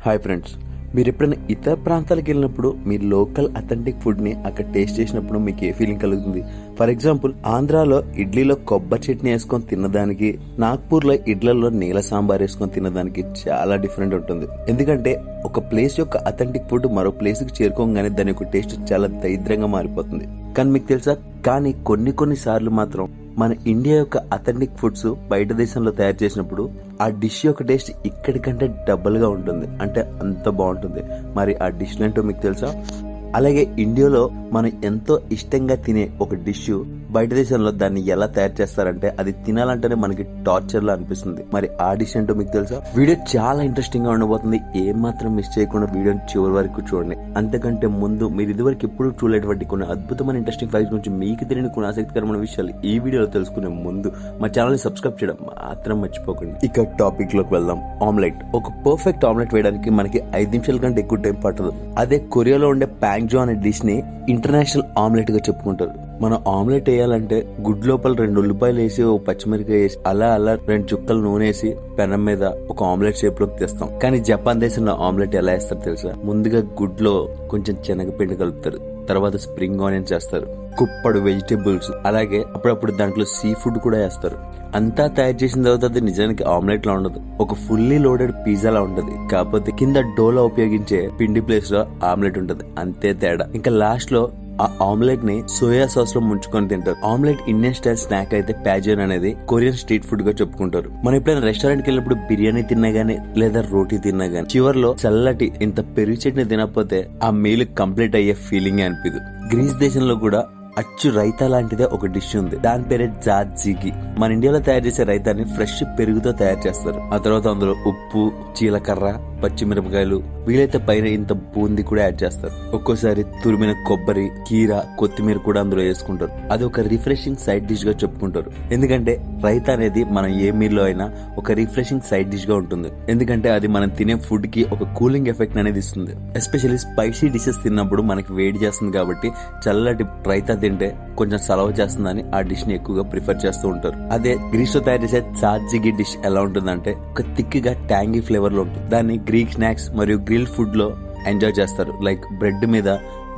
Hi friends, మీరు ఎప్పుడైనా ఇతర ప్రాంతాలకు వెళ్ళినప్పుడు మీ లోకల్ అథెంటిక్ ఫుడ్ ని అక్కడ టేస్ట్ చేసినప్పుడు మీకు ఏ ఫీలింగ్ కలుగుతుంది? ఫర్ ఎగ్జాంపుల్, ఆంధ్రాలో ఇడ్లీలో కొబ్బరి చట్నీ వేసుకొని తిన్నదానికి, నాగ్పూర్ లో ఇడ్లలో నీల సాంబార్ వేసుకొని తిన్నదానికి చాలా డిఫరెంట్ ఉంటుంది. ఎందుకంటే ఒక ప్లేస్ యొక్క అథెంటిక్ ఫుడ్ మరో ప్లేస్ కి చేరుకోగానే దాని యొక్క టేస్ట్ చాలా దరిద్రంగా మారిపోతుంది. కానీ మీకు తెలుసా, కానీ కొన్ని సార్లు మాత్రం మన ఇండియా యొక్క అథెంటిక్ ఫుడ్స్ బయట దేశంలో తయారు చేసినప్పుడు ఆ డిష్ యొక్క టేస్ట్ ఇక్కడికంటే డబుల్ గా ఉంటుంది. అంటే అంత బాగుంటుంది. మరి ఆ డిష్ ఏంటో మీకు తెలుసా? అలాగే ఇండియాలో మనం ఎంతో ఇష్టంగా తినే ఒక డిష్ బయట దేశంలో దాన్ని ఎలా తయారు చేస్తారంటే అది తినాలంటేనే మనకి టార్చర్ లా అనిపిస్తుంది. మరి ఆ డిష్ ఏంటో మీకు తెలుసా? వీడియో చాలా ఇంట్రెస్టింగ్ గా ఉండబోతుంది. ఏం మాత్రం మిస్ చేయకుండా వీడియోని చివరి వరకు చూడండి. అంతకంటే ముందు మీరు ఇదివరకు ఎప్పుడు చూడలేటువంటి కొన్ని అద్భుతమైన ఇంట్రెస్టింగ్ ఫ్యాక్ట్స్ గురించి మీకు తెలియని కొన్ని ఆసక్తికరమైన విషయాలు ఈ వీడియోలో తెలుసుకునే ముందు మా ఛానల్ ని సబ్స్క్రైబ్ చేయడం మాత్రం మర్చిపోకండి. ఇక టాపిక్ లోకి వెళ్దాం. ఆమ్లెట్. ఒక పర్ఫెక్ట్ ఆమ్లెట్ వేయడానికి మనకి 5 నిమిషాల కంటే ఎక్కువ టైం పట్టదు. అదే కొరియాలో ఉండే ప్యాంగ్జో అనే డిష్ ని ఇంటర్నేషనల్ ఆమ్లెట్ గా చెప్పుకుంటారు. మనం ఆమ్లెట్ వేయాలంటే గుడ్ లోపల 2 ఉల్లిపాయలు వేసి, ఒక పచ్చిమిరకాయ వేసి, అలా 2 చుక్కలు నూనె వేసి పెనం మీద ఒక ఆమ్లెట్ షేప్ లోకి తెస్తాం. కానీ జపాన్ దేశంలో ఆమ్లెట్ ఎలా వేస్తారు తెలుసా? ముందుగా గుడ్ లో కొంచెం శనగపిండి కలుపుతారు, తర్వాత స్ప్రింగ్ ఆనియన్స్ వేస్తారు, కుప్పడు వెజిటేబుల్స్, అలాగే అప్పుడప్పుడు దాంట్లో సీ ఫుడ్ కూడా వేస్తారు. అంతా తయారు చేసిన తర్వాత అది నిజానికి ఆమ్లెట్ లా ఉండదు, ఒక ఫుల్లీ లోడెడ్ పిజ్జా లా ఉంటది. కాకపోతే కింద డోలో ఉపయోగించే పిండి ప్లేస్ లో ఆమ్లెట్ ఉంటది, అంతే తేడా. ఇంకా లాస్ట్ లో ఆ ఆమ్లెట్ ని సోయా సాస్ లో ముంచుకొని తింటారు. ఆమ్లెట్ ఇండియన్ స్టైల్ స్నాక్ అయితే ప్యాజియన్ అనేది కొరియన్ స్ట్రీట్ ఫుడ్ గా చెప్పుకుంటారు. మనం ఎప్పుడైనా రెస్టారెంట్ కి వెళ్ళినప్పుడు బిర్యానీ తిన్నా గానీ లేదా రోటీ తిన్నా గానీ చివర్లో చల్లటి ఇంత పెరుగు చట్నీ తినకపోతే ఆ మీల్ కంప్లీట్ అయ్యే ఫీలింగ్ అనిపిదు. గ్రీస్ దేశంలో కూడా అచ్చు రైతా లాంటిదే ఒక డిష్ ఉంది. దాని పేరే జాట్జిగి. మన ఇండియాలో తయారు చేసే రైతాని ఫ్రెష్ పెరుగుతో తయారు చేస్తారు. ఆ తర్వాత అందులో ఉప్పు, జీలకర్ర, పచ్చిమిరపకాయలు, వీలైతే పైన ఇంత బూందీ కూడా యాడ్ చేస్తారు. ఒక్కోసారి తురిమిన కొబ్బరి, కీర, కొత్తిమీర కూడా అందులో వేసుకుంటారు. అది ఒక రిఫ్రెషింగ్ సైడ్ డిష్ గా చెప్పుకుంటారు. ఎందుకంటే రైతా అనేది మనం ఏ మీల్ లో అయినా ఒక రిఫ్రెషింగ్ సైడ్ డిష్ గా ఉంటుంది. ఎందుకంటే అది మనం తినే ఫుడ్ కి ఒక కూలింగ్ ఎఫెక్ట్ అనేది ఇస్తుంది. ఎస్పెషల్లీ స్పైసీ డిషెస్ తిన్నప్పుడు మనకి వేడి చేస్తుంది కాబట్టి చల్లటి రైతా తింటే కొంచెం సలవ చేస్తుందని ఆ డిష్ ని ఎక్కువగా ప్రిఫర్ చేస్తూ ఉంటారు. అదే గ్రీస్ లో తయారు చేసే జాట్జిగి డిష్ ఎలా ఉంటుందంటే ఒక థిక్గా ట్యాంగీ ఫ్లేవర్ లో ఉంటుంది. దాన్ని గ్రీక్ స్నాక్స్ మరియు గ్రిల్ ఫుడ్ లో ఎంజాయ్ చేస్తారు. లైక్ బ్రెడ్ మీద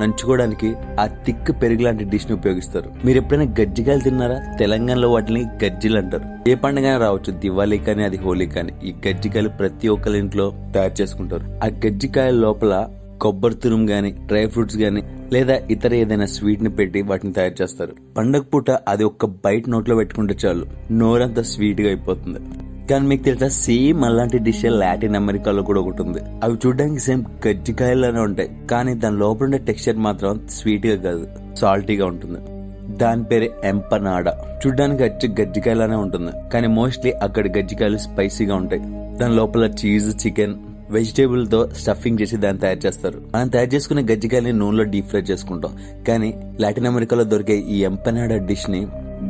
నంచుకోవడానికి ఆ థిక్ పెరుగు లాంటి డిష్ ని ఉపయోగిస్తారు. మీరు ఎప్పుడైనా గజ్జికాయలు తిన్నారా? తెలంగాణలో వాటిని గజ్జిలు అంటారు. ఏ పండుగ రావచ్చు, దివాళీ కానీ అది హోలీ కానీ, ఈ గజ్జికాయలు ప్రతి ఒక్కరి ఇంట్లో తయారు చేసుకుంటారు. ఆ గజ్జికాయల లోపల కొబ్బరి తురుము గాని, డ్రై ఫ్రూట్స్ గాని లేదా ఇతర ఏదైనా స్వీట్ ని పెట్టి వాటిని తయారు చేస్తారు. పండగ పూట అది ఒక్క బైట్ నోట్లో పెట్టుకుంటే చాలు, నోరంతా స్వీట్ గా అయిపోతుంది. కానీ మీకు తెలుసా, సేమ్ అలాంటి డిష్ లాటిన్ అమెరికాలో కూడా ఒకటి ఉంది. అవి చూడడానికి సేమ్ గజ్జికాయలానే ఉంటాయి, కానీ దాని లోపల ఉండే టెక్స్చర్ మాత్రం స్వీట్ గా కాదు, సాల్టీగా ఉంటుంది. దాని పేరే ఎంపనాడా. చూడడానికి వచ్చి గజ్జికాయలానే ఉంటుంది, కానీ మోస్ట్లీ అక్కడ గజ్జికాయలు స్పైసీగా ఉంటాయి. దాని లోపల చీజ్, చికెన్, వెజిటేబుల్ తో స్టఫింగ్ చేసి దాన్ని తయారు చేస్తారు. మనం తయారు చేసుకునే గజ్జికాయని నూనెలో డీప్ ఫ్రై చేసుకుంటాం. కానీ లాటిన్ అమెరికాలో దొరికే ఈ ఎంపనాడా డిష్ ని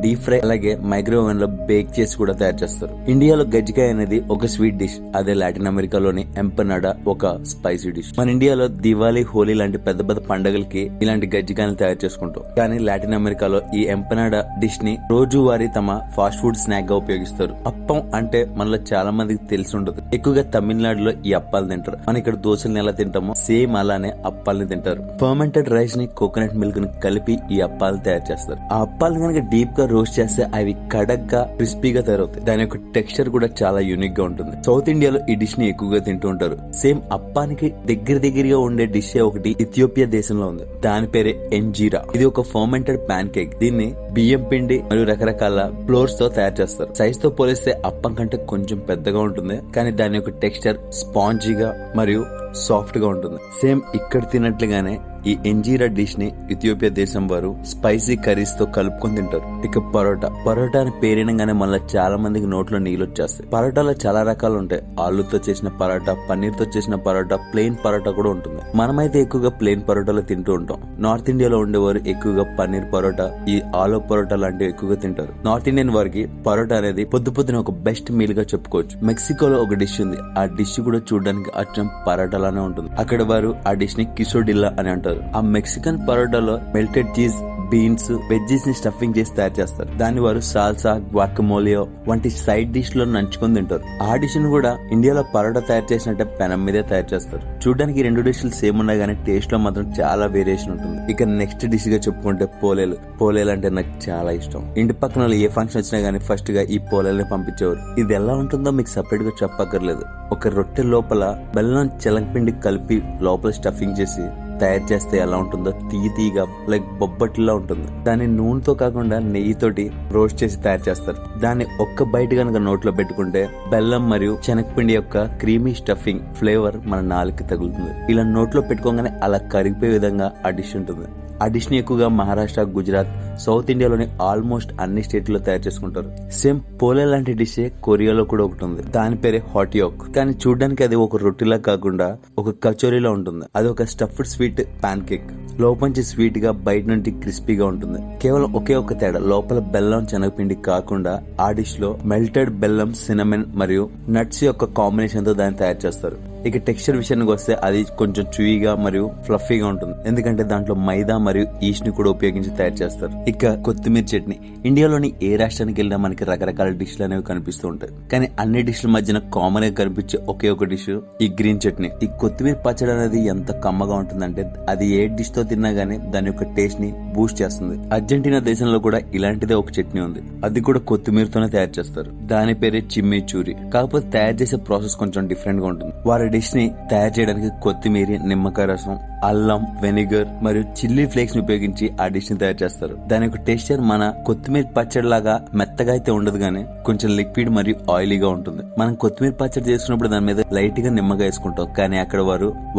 డీప్ ఫ్రై అలాగే మైక్రోవేవ్ ఓవెన్ లో బేక్ చేసి కూడా తయారు చేస్తారు. ఇండియాలో గజ్జికాయ అనేది ఒక స్వీట్ డిష్, అదే లాటిన్ అమెరికాలోని ఎంపనాడా ఒక స్పైసీ డిష్. మన ఇండియాలో దివాళీ, హోలీ లాంటి పెద్ద పెద్ద పండుగలకి ఇలాంటి గజ్జికాయలు తయారు చేసుకుంటాం. కానీ లాటిన్ అమెరికాలో ఈ ఎంపనాడా డిష్ ని రోజువారీ తమ ఫాస్ట్ ఫుడ్ స్నాక్ గా ఉపయోగిస్తారు. అప్పం అంటే మనలో చాలా మందికి తెలిసి ఉండదు. ఎక్కువగా తమిళనాడులో ఈ అప్పాలు తింటారు. మన ఇక్కడ దోశల్ని ఎలా తింటామో సేమ్ అలానే అప్పాలని తింటారు. ఫర్మెంటెడ్ రైస్ ని, కోకోనట్ మిల్క్ ని కలిపి ఈ అప్పాలు తయారు చేస్తారు. ఆ అప్పాలు కనుక డీప్ గా రోస్ట్ చేస్తే అవి కడగ్గా క్రిస్పీగా తయారవుతాయి. దాని యొక్క టెక్స్చర్ కూడా చాలా యూనిక్ గా ఉంటుంది. సౌత్ ఇండియాలో ఈ డిష్ ని ఎక్కువగా తింటూ ఉంటారు. సేమ్ అప్పానికి దగ్గరగా ఉండే డిష్ ఒకటి ఇథియోపియా దేశంలో ఉంది. దాని పేరే ఎంజీరా. ఇది ఒక ఫర్మెంటెడ్ ప్యాన్ కేక్. దీన్ని బియ్యం పిండి మరియు రకరకాల ఫ్లోర్స్ తో తయారు చేస్తారు. సైజ్ తో పోలిస్తే అప్పం కంటే కొంచెం పెద్దగా ఉంటుంది, కానీ దాని యొక్క టెక్స్చర్ స్పాంజీగా మరియు సాఫ్ట్ గా ఉంటుంది. సేమ్ ఇక్కడ తిన్నట్లుగానే ఈ ఎంజీరా డిష్ ని ఇథియోపియా దేశం వారు స్పైసీ కర్రీస్ తో కలుపుకొని తింటారు. ఇక పరోటా అని పేరినగానే మళ్ళీ చాలా మందికి నోట్లో నీళ్ళు వచ్చేస్తాయి. పరోటాలో చాలా రకాలు ఉంటాయి. ఆలుతో చేసిన పరోటా, పన్నీర్ తో చేసిన పరోటా, ప్లెయిన్ పరోటా కూడా ఉంటుంది. మనమైతే ఎక్కువగా ప్లెయిన్ పరోటాలు తింటూ ఉంటాం. నార్త్ ఇండియాలో ఉండేవారు ఎక్కువగా పన్నీర్ పరోటా, ఈ ఆలు పరోటా లాంటివి ఎక్కువగా తింటారు. నార్త్ ఇండియన్ వారికి పరోటా అనేది పొద్దున ఒక బెస్ట్ మీల్ గా చెప్పుకోవచ్చు. మెక్సికోలో ఒక డిష్ ఉంది. ఆ డిష్ కూడా చూడడానికి అచ్చం పరోటాలానే ఉంటుంది. అక్కడ వారు ఆ డిష్ ని కిసోడిల్లా అని అంటారు. ఆ మెక్సికన్ పరోటాలో మెల్టెడ్ చీజ్, బీన్స్, వెజ్జెస్ ని స్టఫింగ్ చేసి తయారు చేస్తారు. దాన్ని వారు సాల్సా, గ్వాకమోలియో వంటి సైడ్ డిష్ లో నంచుకొని తింటారు. ఆ డిష్ ను కూడా ఇండియాలో పరోటా తయారు చేసినట్టే పెనం మీదే తయారు చేస్తారు. చూడడానికి 2 డిష్లు సేమ్ ఉన్నా గానీ టేస్ట్ లో మాత్రం చాలా వేరియేషన్ ఉంటుంది. ఇక నెక్స్ట్ డిష్ గా చెప్పుకుంటే పోలేలు. పోలేలు అంటే నాకు చాలా ఇష్టం. ఇంటి పక్కన ఏ ఫంక్షన్ వచ్చినా గానీ ఫస్ట్ గా ఈ పోలేల్ని పంపించేవారు. ఇది ఎలా ఉంటుందో మీకు సెపరేట్ గా చెప్పక్కర్లేదు. ఒక రొట్టె లోపల బెల్లం, చెలగపిండి కలిపి లోపల స్టఫింగ్ చేసి తయారు చేస్తే ఎలా ఉంటుందో తీయగా లైక్ బొబ్బట్లా ఉంటుంది. దాన్ని నూనెతో కాకుండా నెయ్యితోటి రోస్ట్ చేసి తయారు చేస్తారు. దాన్ని ఒక్క బయట గనక నోట్లో పెట్టుకుంటే బెల్లం మరియు శనగపిండి యొక్క క్రీమీ స్టఫింగ్ ఫ్లేవర్ మన నాలుగుకి తగులుతుంది. ఇలా నోట్లో పెట్టుకోగానే అలా కరిగిపోయే విధంగా ఆ డిష్ ఉంటుంది. ఆ డిష్ ని ఎక్కువగా మహారాష్ట్ర, గుజరాత్, సౌత్ ఇండియాలోని ఆల్మోస్ట్ అన్ని స్టేట్ లో తయారు చేసుకుంటారు. సేమ్ పోలే లాంటి డిష్ కొరియాలో కూడా ఒకటి ఉంది. దాని పేరే హాట్ యోక్. కానీ చూడడానికి అది ఒక రొట్టెలా కాకుండా ఒక కచోరీలా ఉంటుంది. అది ఒక స్టఫ్డ్ స్వీట్ పాన్ కేక్. లోపంచి స్వీట్ గా బయట నుండి క్రిస్పీగా ఉంటుంది. కేవలం ఒకే ఒక తేడా, లోపల బెల్లం, శనగపిండి కాకుండా ఆ డిష్ లో మెల్టెడ్ బెల్లం, సినమన్ మరియు నట్స్ యొక్క కాంబినేషన్ తో దాన్ని తయారు చేస్తారు. ఇక టెక్స్చర్ విషయానికి వస్తే అది కొంచెం చూయిగా మరియు ఫ్లఫీగా ఉంటుంది. ఎందుకంటే దాంట్లో మైదా మరియు ఈస్ట్ ని కూడా ఉపయోగించి తయారు చేస్తారు. ఇక కొత్తిమీర చట్నీ. ఇండియాలోని ఏ రాష్ట్రానికి వెళ్ళినా మనకి రకరకాల డిష్లు అనేవి కనిపిస్తూ ఉంటాయి. కానీ అన్ని డిష్ల మధ్యన కామన్ గా కనిపించే ఒకే ఒక డిష్ ఈ గ్రీన్ చట్నీ. ఈ కొత్తిమీర పచ్చడి అనేది ఎంత కమ్మగా ఉంటుందంటే అది ఏ డిష్ తో తిన్నా గానీ దాని యొక్క టేస్ట్ ని బూస్ట్ చేస్తుంది. అర్జెంటీనా దేశంలో కూడా ఇలాంటిదే ఒక చట్నీ ఉంది. అది కూడా కొత్తిమీరతోనే తయారు చేస్తారు. దాని పేరే చిమ్మి చూరి. కాకపోతే తయారు చేసే ప్రాసెస్ కొంచెం డిఫరెంట్ గా ఉంటుంది. వారి డిష్ ని తయారు చేయడానికి కొత్తిమీర, నిమ్మకాయ రసం, అల్లం, వెనిగర్ మరియు చిల్లీ ఫ్లేక్స్ ని ఉపయోగించి ఆ డిష్ ని తయారు చేస్తారు. దాని యొక్క టెక్స్చర్ మన కొత్తిమీర పచ్చడి లాగా మెత్తగా అయితే ఉండదు గానీ కొంచెం లిక్విడ్ మరియు ఆయిలీగా ఉంటుంది. మనం కొత్తిమీర పచ్చడి చేసుకున్నప్పుడు దాని మీద లైట్ గా నిమ్మకాయ వేసుకుంటాం. కానీ అక్కడ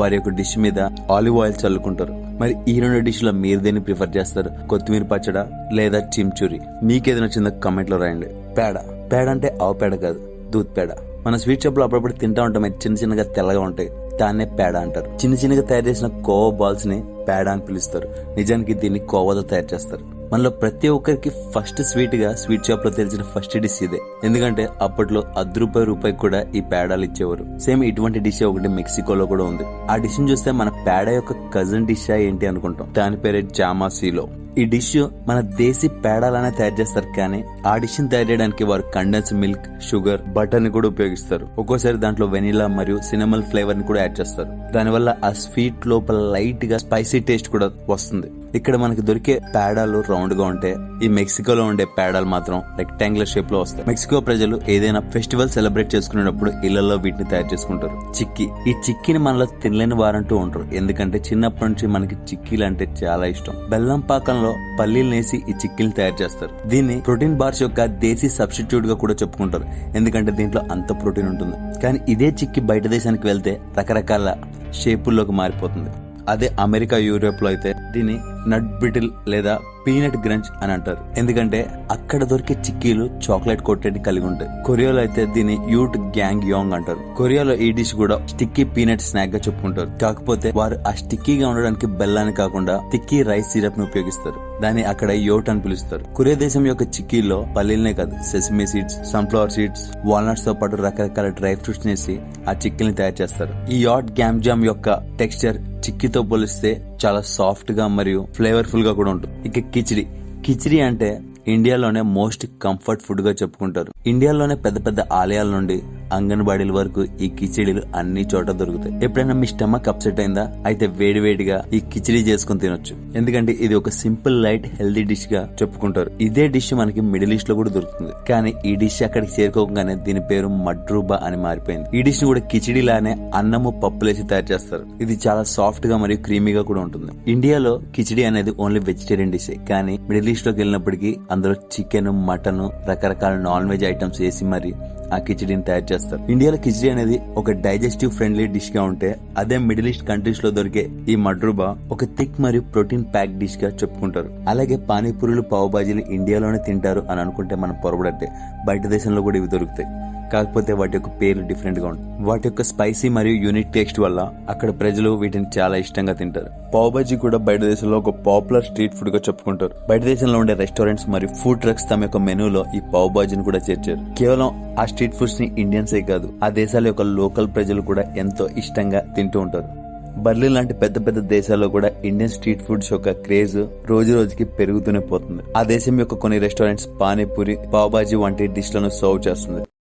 వారి యొక్క డిష్ మీద ఆలివ్ ఆయిల్ చల్లుకుంటారు. మరి ఈ 2 డిష్ లో మీరు దేన్ని ప్రిఫర్ చేస్తారు? కొత్తిమీర పచ్చడా లేదా చిమ్చూరి? మీకేదైనా వచ్చిందో కమెంట్ లో రాయండి. పేడ. పేడ అంటే ఆవు పేడ కాదు, దూద్ పేడ. మన స్వీట్ షాప్ లో అప్పుడప్పుడు తింటా ఉంటాం. చిన్న చిన్నగా తెల్లగా ఉంటాయి. దాన్నే పేడ అంటారు. చిన్న చిన్నగా తయారు చేసిన కోవా బాల్స్ ని పేడ అని పిలుస్తారు. నిజానికి దీన్ని కోవాతో తయారు చేస్తారు. మనలో ప్రతి ఒక్కరికి ఫస్ట్ స్వీట్ గా స్వీట్ షాప్ లో తెలిసిన ఫస్ట్ డిష్ ఇదే. ఎందుకంటే అప్పట్లో ₹1 కూడా ఈ పేడాలు ఇచ్చేవారు. సేమ్ ఇటువంటి డిష్ ఒకటి మెక్సికోలో కూడా ఉంది. ఆ డిష్ ని చూస్తే మన పేడ యొక్క కజిన్ డిష్ ఏంటి అనుకుంటాం. దాని పేరే జామాసీలో. ఈ డిష్ మన దేశీ పేడాలనే తయారు చేస్తారు. కానీ ఆ డిష్ ని తయారు చేయడానికి వారు కండెన్స్ మిల్క్, షుగర్, బటర్ ని కూడా ఉపయోగిస్తారు. ఒక్కోసారి దాంట్లో వెనిలా మరియు సినమల్ ఫ్లేవర్ ని కూడా యాడ్ చేస్తారు. దానివల్ల ఆ స్వీట్ లోపల లైట్ గా స్పైసీ టేస్ట్ కూడా వస్తుంది. ఇక్కడ మనకి దొరికే పేడాలు రౌండ్ గా ఉంటే ఈ మెక్సికోలో ఉండే పేడాలు మాత్రం రెక్టాంగులర్ షేప్ లో వస్తాయి. మెక్సికో ప్రజలు ఏదైనా ఫెస్టివల్ సెలబ్రేట్ చేసుకునేటప్పుడు ఇళ్లలో వీటిని తయారు చేసుకుంటారు. చిక్కీ. ఈ చిక్కీని మనలో తినలేని వారంటూ ఉంటారు. ఎందుకంటే చిన్నప్పటి నుంచి మనకి చిక్కీలు అంటే చాలా ఇష్టం. బెల్లం పాకంలో పల్లీలు నేసి ఈ చిక్కీలు తయారు చేస్తారు. దీన్ని ప్రోటీన్ బార్స్ యొక్క దేశీ సబ్స్టిట్యూట్ గా కూడా చెప్పుకుంటారు. ఎందుకంటే దీంట్లో అంత ప్రోటీన్ ఉంటుంది. కానీ ఇదే చిక్కీ బయట దేశానికి వెళ్తే రకరకాల షేపుల్లోకి మారిపోతుంది. అదే అమెరికా, యూరోప్ లో అయితే దీన్ని నట్ బ్రిటిల్ లేదా పీనట్ గ్రంచ్ అని అంటారు. ఎందుకంటే అక్కడ దొరికే చిక్కీలు చాక్లెట్ కోటెడ్ కలిగి ఉంటాయి. కొరియాలో అయితే దీన్ని యూట్ గ్యాంగ్ యోంగ్ అంటారు. కొరియాలో ఈ డిష్ కూడా స్టిక్కీ పీనట్ స్నాక్ గా చెప్పుకుంటారు. కాకపోతే వారు ఆ స్టిక్కీగా ఉండడానికి బెల్లాన్ని కాకుండా స్టిక్కీ రైస్ సిరప్ ని ఉపయోగిస్తారు. దాన్ని అక్కడ యోట్ అని పిలుస్తారు. కొరియా దేశం యొక్క చిక్కీల్లో పల్లీలనే కాదు, sesame seeds, sunflower seeds, walnuts తో పాటు రకరకాల డ్రై ఫ్రూట్స్ వేసి ఆ చిక్కీని తయారు చేస్తారు. ఈ యాట్ గ్యామ్ జామ్ యొక్క టెక్స్చర్ చిక్కీతో పోలిస్తే చాలా సాఫ్ట్ గా మరియు ఫ్లేవర్ఫుల్ గా కూడా ఉంటుంది. ఇక కిచిడి. కిచిడి అంటే ఇండియాలోనే మోస్ట్ కంఫర్ట్ ఫుడ్ గా చెప్పుకుంటారు. ఇండియాలోనే పెద్ద పెద్ద ఆలయాల నుండి అంగన్వాడీల వరకు ఈ కిచిడీలు అన్ని చోట దొరుకుతాయి. ఎప్పుడైనా మీ స్టమక్ అప్సెట్ అయిందా? అయితే వేడివేడిగా ఈ కిచిడీ చేసుకుని తినొచ్చు. ఎందుకంటే ఇది ఒక సింపుల్ లైట్ హెల్దీ డిష్ గా చెప్పుకుంటారు. ఇదే డిష్ మనకి మిడిల్ ఈస్ట్ లో కూడా దొరుకుతుంది. కానీ ఈ డిష్ అక్కడికి చేరుకోగానే దీని పేరు మడ్రూబా అని మారిపోయింది. ఈ డిష్ ని కూడా కిచిడీ లానే అన్నము, పప్పులేసి తయారు చేస్తారు. ఇది చాలా సాఫ్ట్ గా మరియు క్రీమీగా కూడా ఉంటుంది. ఇండియాలో కిచిడీ అనేది ఓన్లీ వెజిటేరియన్ డిష్. కానీ మిడిల్ ఈస్ట్ లోకి వెళ్ళినప్పటికీ అందులో చికెన్, మటన్, రకరకాల నాన్ వెజ్ ఐటమ్స్ వేసి మరి ఆ కిచిడీని తయారు చేస్తారు. ఇండియాలో కిచిడీ అనేది ఒక డైజెస్టివ్ ఫ్రెండ్లీ డిష్ గా ఉంటే అదే మిడిల్ ఈస్ట్ కంట్రీస్ లో దొరికే ఈ మడ్రూబా ఒక థిక్ మరియు ప్రోటీన్ ప్యాక్ డిష్ గా చెప్పుకుంటారు. అలాగే పానీపూరీలు, పావు బాజీలు ఇండియాలోనే తింటారు అని అనుకుంటే మనం పొరబడట్టే. బయట దేశంలో కూడా ఇవి దొరుకుతాయి. కాకపోతే వాటి యొక్క పేర్లు డిఫరెంట్ గా ఉంటాయి. వాటి యొక్క స్పైసీ మరియు యూనిక్ టేస్ట్ వల్ల అక్కడ ప్రజలు వీటిని చాలా ఇష్టంగా తింటారు. పావ్ బాజీ కూడా బయట దేశంలో ఒక పాపులర్ స్ట్రీట్ ఫుడ్ గా చెప్పుకుంటారు. బయట దేశంలో ఉండే రెస్టారెంట్స్ మరియు ఫుడ్ ట్రక్స్ తమ యొక్క మెనూలో ఈ పావ్ బాజీని కూడా చేర్చారు. కేవలం ఆ స్ట్రీట్ ఫుడ్స్ ని ఇండియన్సే కాదు, ఆ దేశాల యొక్క లోకల్ ప్రజలు కూడా ఎంతో ఇష్టంగా తింటూ ఉంటారు. బర్లిన్ లాంటి పెద్ద పెద్ద దేశాల్లో కూడా ఇండియన్ స్ట్రీట్ ఫుడ్స్ యొక్క క్రేజ్ రోజు రోజుకి పెరుగుతూనే పోతుంది. ఆ దేశం యొక్క కొన్ని రెస్టారెంట్స్ పానీపూరి, పావ్ భాజీ వంటి డిష్లను సర్వ్ చేస్తుంది.